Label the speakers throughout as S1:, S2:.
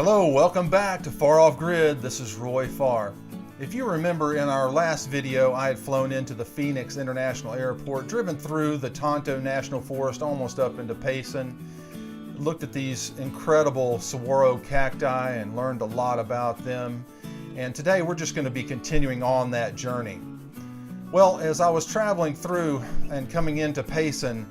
S1: Hello, welcome back to Far Off Grid. This is Roy Farr. If you remember, in our last video I had flown into the Phoenix International Airport, driven through the Tonto National Forest almost up into Payson, looked at these incredible saguaro cacti and learned a lot about them. And today we're just going to be continuing on that journey. Well, as I was traveling through and coming into Payson,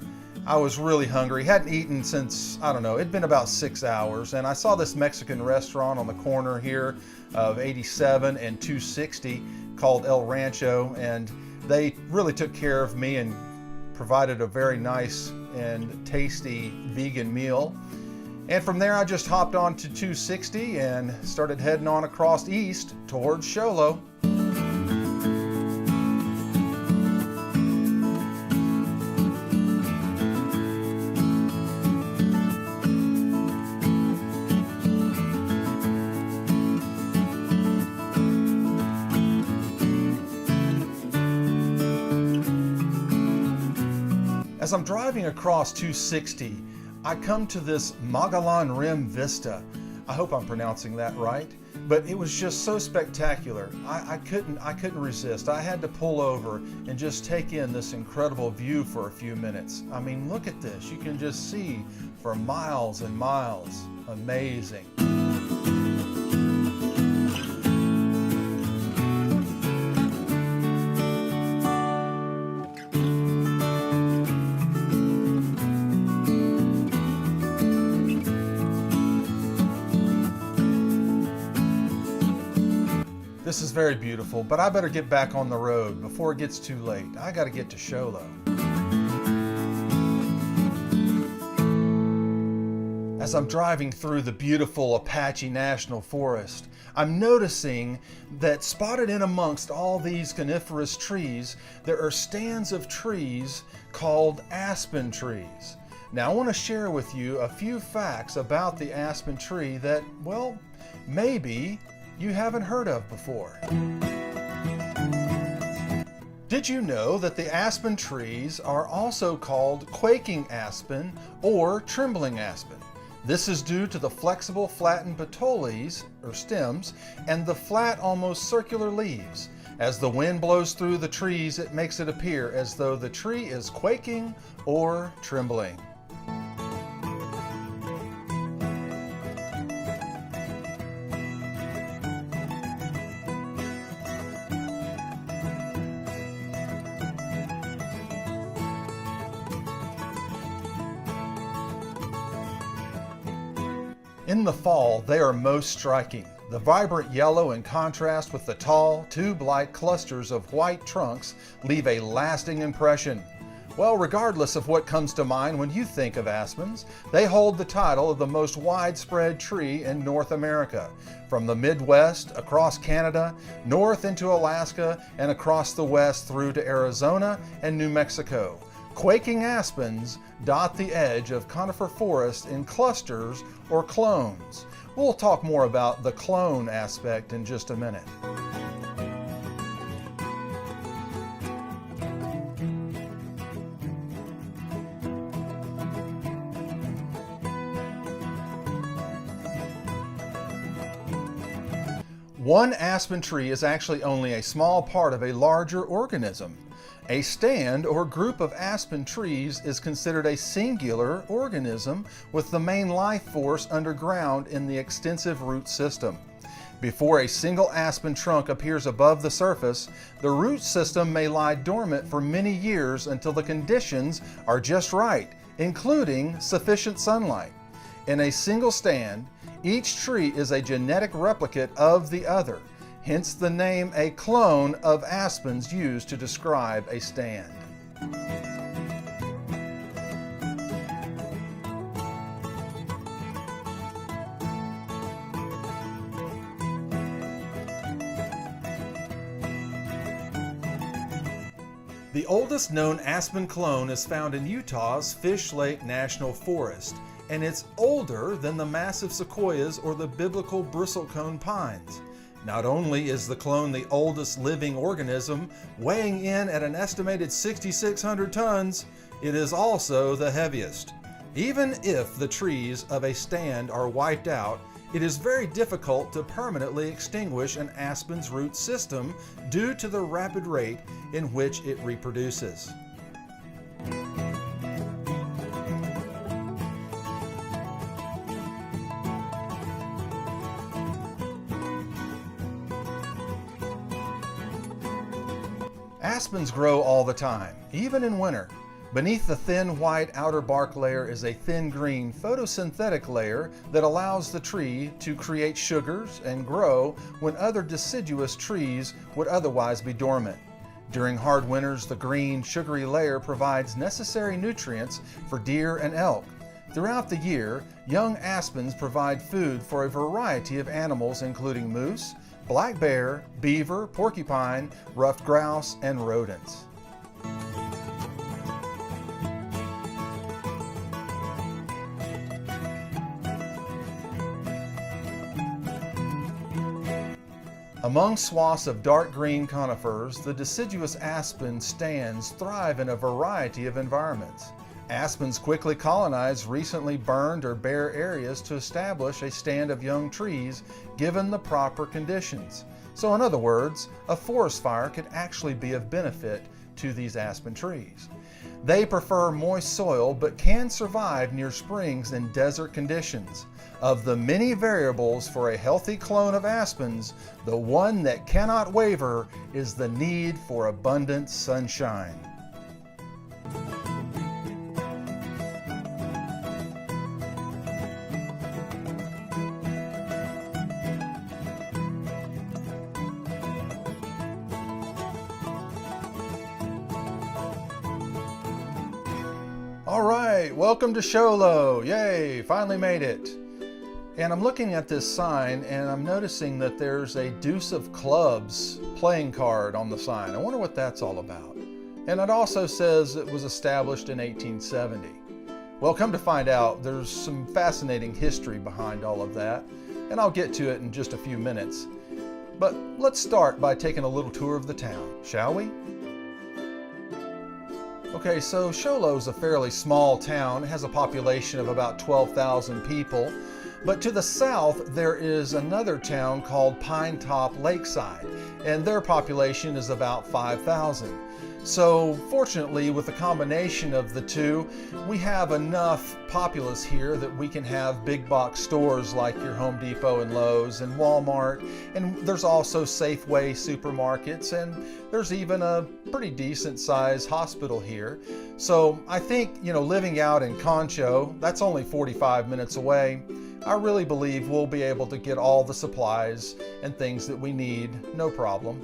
S1: I was really hungry. Hadn't eaten since, I don't know, it'd been about 6 hours, and I saw this Mexican restaurant on the corner here of 87 and 260 called El Rancho, and they really took care of me and provided a very nice and tasty vegan meal. And from there I just hopped on to 260 and started heading on across east towards Show Low. As I'm driving across 260, I come to this Mogollon Rim vista. I hope I'm pronouncing that right, but it was just so spectacular. I couldn't resist. I had to pull over and just take in this incredible view for a few minutes. I mean, look at this. You can just see for miles and miles. Amazing. This is very beautiful, but I better get back on the road before it gets too late. I gotta get to Show Low. As I'm driving through the beautiful Apache National Forest, I'm noticing that spotted in amongst all these coniferous trees, there are stands of trees called aspen trees. Now I want to share with you a few facts about the aspen tree that, well, maybe you haven't heard of before. Did you know that the aspen trees are also called quaking aspen or trembling aspen? This is due to the flexible flattened petioles, or stems, and the flat, almost circular leaves. As the wind blows through the trees, it makes it appear as though the tree is quaking or trembling. In the fall, they are most striking. The vibrant yellow in contrast with the tall, tube-like clusters of white trunks leave a lasting impression. Well, regardless of what comes to mind when you think of aspens, they hold the title of the most widespread tree in North America, from the Midwest, across Canada, north into Alaska, and across the west through to Arizona and New Mexico. Quaking aspens dot the edge of conifer forests in clusters or clones. We'll talk more about the clone aspect in just a minute. One aspen tree is actually only a small part of a larger organism. A stand or group of aspen trees is considered a singular organism with the main life force underground in the extensive root system. Before a single aspen trunk appears above the surface, the root system may lie dormant for many years until the conditions are just right, including sufficient sunlight. In a single stand, each tree is a genetic replicate of the other. Hence the name a clone of aspens used to describe a stand. The oldest known aspen clone is found in Utah's Fish Lake National Forest, and it's older than the massive sequoias or the biblical bristlecone pines. Not only is the clone the oldest living organism, weighing in at an estimated 6,600 tons, it is also the heaviest. Even if the trees of a stand are wiped out, It is very difficult to permanently extinguish an aspen's root system due to the rapid rate in which it reproduces. Aspens grow all the time, even in winter. Beneath the thin white outer bark layer is a thin green photosynthetic layer that allows the tree to create sugars and grow when other deciduous trees would otherwise be dormant. During hard winters, the green, sugary layer provides necessary nutrients for deer and elk. Throughout the year, young aspens provide food for a variety of animals including moose, black bear, beaver, porcupine, ruffed grouse, and rodents. Among swaths of dark green conifers, the deciduous aspen stands thrive in a variety of environments. Aspens quickly colonize recently burned or bare areas to establish a stand of young trees given the proper conditions. So in other words, a forest fire could actually be of benefit to these aspen trees. They prefer moist soil but can survive near springs in desert conditions. Of the many variables for a healthy clone of aspens, the one that cannot waver is the need for abundant sunshine. All right, welcome to Sholo. Yay, finally made it. And I'm looking at this sign and I'm noticing that there's a deuce of clubs playing card on the sign. I wonder what that's all about. And it also says it was established in 1870. Well, come to find out, there's some fascinating history behind all of that, and I'll get to it in just a few minutes. But let's start by taking a little tour of the town, shall we? Okay, so Sholo's a fairly small town. It has a population of about 12,000 people. But to the south, there is another town called Pine Top Lakeside, and their population is about 5,000. So fortunately, with the combination of the two, we have enough populace here that we can have big box stores like your Home Depot and Lowe's and Walmart, and there's also Safeway supermarkets, and there's even a pretty decent sized hospital here. So I think, living out in Concho, that's only 45 minutes away, I really believe we'll be able to get all the supplies and things that we need, no problem.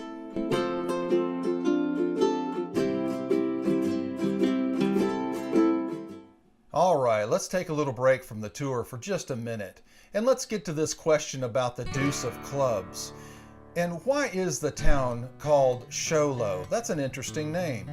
S1: All right, let's take a little break from the tour for just a minute, and let's get to this question about the deuce of clubs. And why is the town called Sholo? That's an interesting name.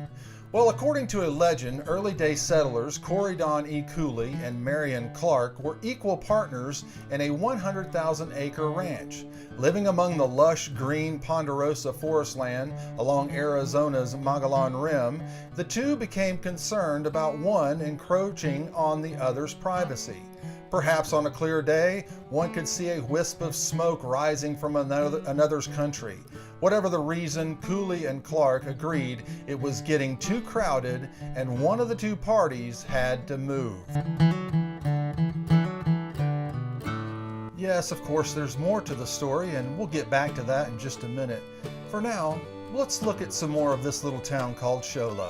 S1: Well, according to a legend, early-day settlers Corydon E. Cooley and Marion Clark were equal partners in a 100,000-acre ranch. Living among the lush green ponderosa forest land along Arizona's Mogollon Rim, the two became concerned about one encroaching on the other's privacy. Perhaps on a clear day, one could see a wisp of smoke rising from another's country. Whatever the reason, Cooley and Clark agreed it was getting too crowded and one of the two parties had to move. Yes, of course, there's more to the story, and we'll get back to that in just a minute. For now, let's look at some more of this little town called Sholo.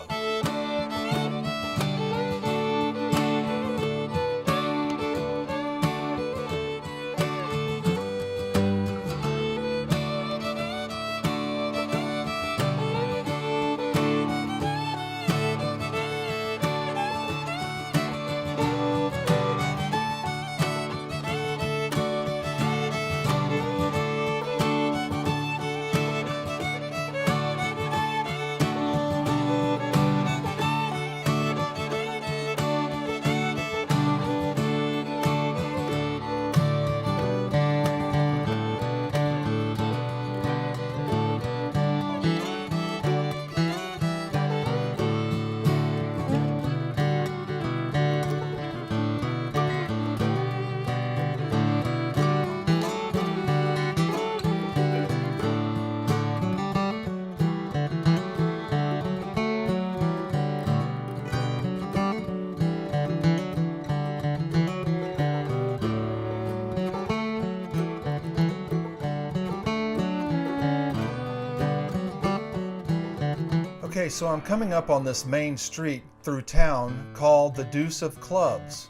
S1: Okay, so I'm coming up on this main street through town called the Deuce of Clubs.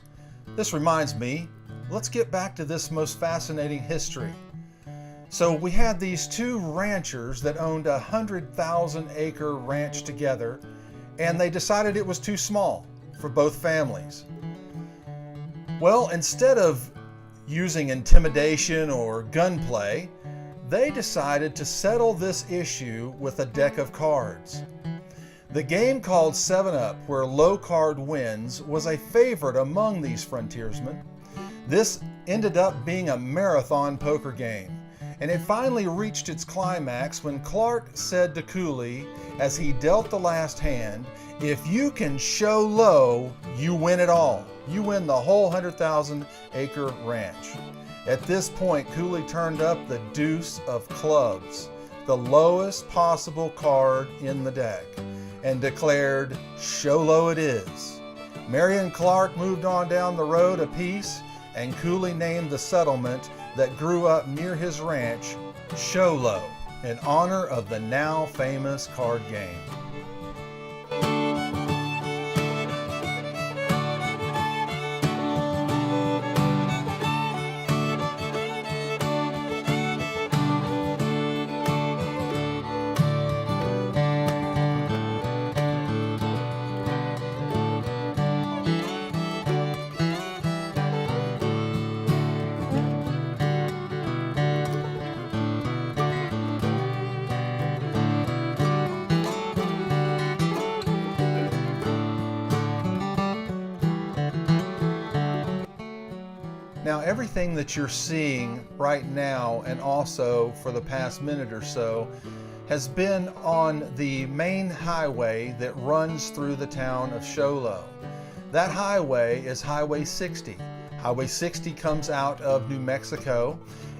S1: This reminds me, let's get back to this most fascinating history. So we had these two ranchers that owned a 100,000-acre ranch together, and they decided it was too small for both families. Well, instead of using intimidation or gunplay, they decided to settle this issue with a deck of cards. The game called 7-Up, where low card wins, was a favorite among these frontiersmen. This ended up being a marathon poker game, and it finally reached its climax when Clark said to Cooley, as he dealt the last hand, "If you can show low, you win it all. You win the whole 100,000-acre ranch." At this point, Cooley turned up the Deuce of Clubs, the lowest possible card in the deck, and declared, "Show low it is." Mary and Clark moved on down the road a piece, and Cooley named the settlement that grew up near his ranch Show Low, in honor of the now famous card game. Now, everything that you're seeing right now, and also for the past minute or so, has been on the main highway that runs through the town of Show Low. That highway is Highway 60. Highway 60 comes out of New Mexico,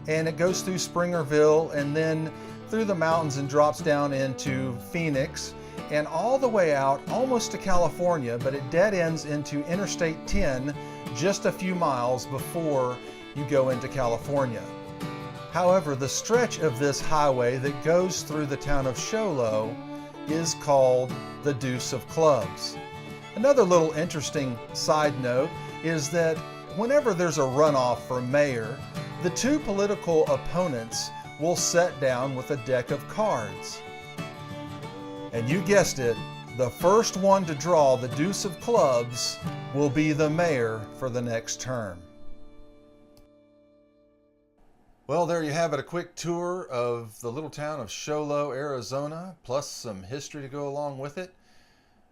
S1: and it goes through Springerville and then through the mountains and drops down into Phoenix and all the way out almost to California, but it dead ends into Interstate 10 just a few miles before you go into California. However, the stretch of this highway that goes through the town of Show Low is called the Deuce of Clubs. Another little interesting side note is that whenever there's a runoff for mayor, the two political opponents will sit down with a deck of cards. And you guessed it, the first one to draw the Deuce of Clubs will be the mayor for the next term. Well, there you have it, a quick tour of the little town of Show Low, Arizona, plus some history to go along with it.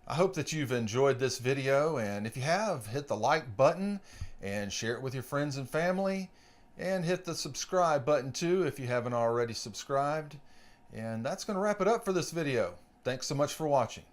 S1: I hope that you've enjoyed this video, and if you have, hit the like button and share it with your friends and family, and hit the subscribe button too if you haven't already subscribed. And that's going to wrap it up for this video. Thanks so much for watching.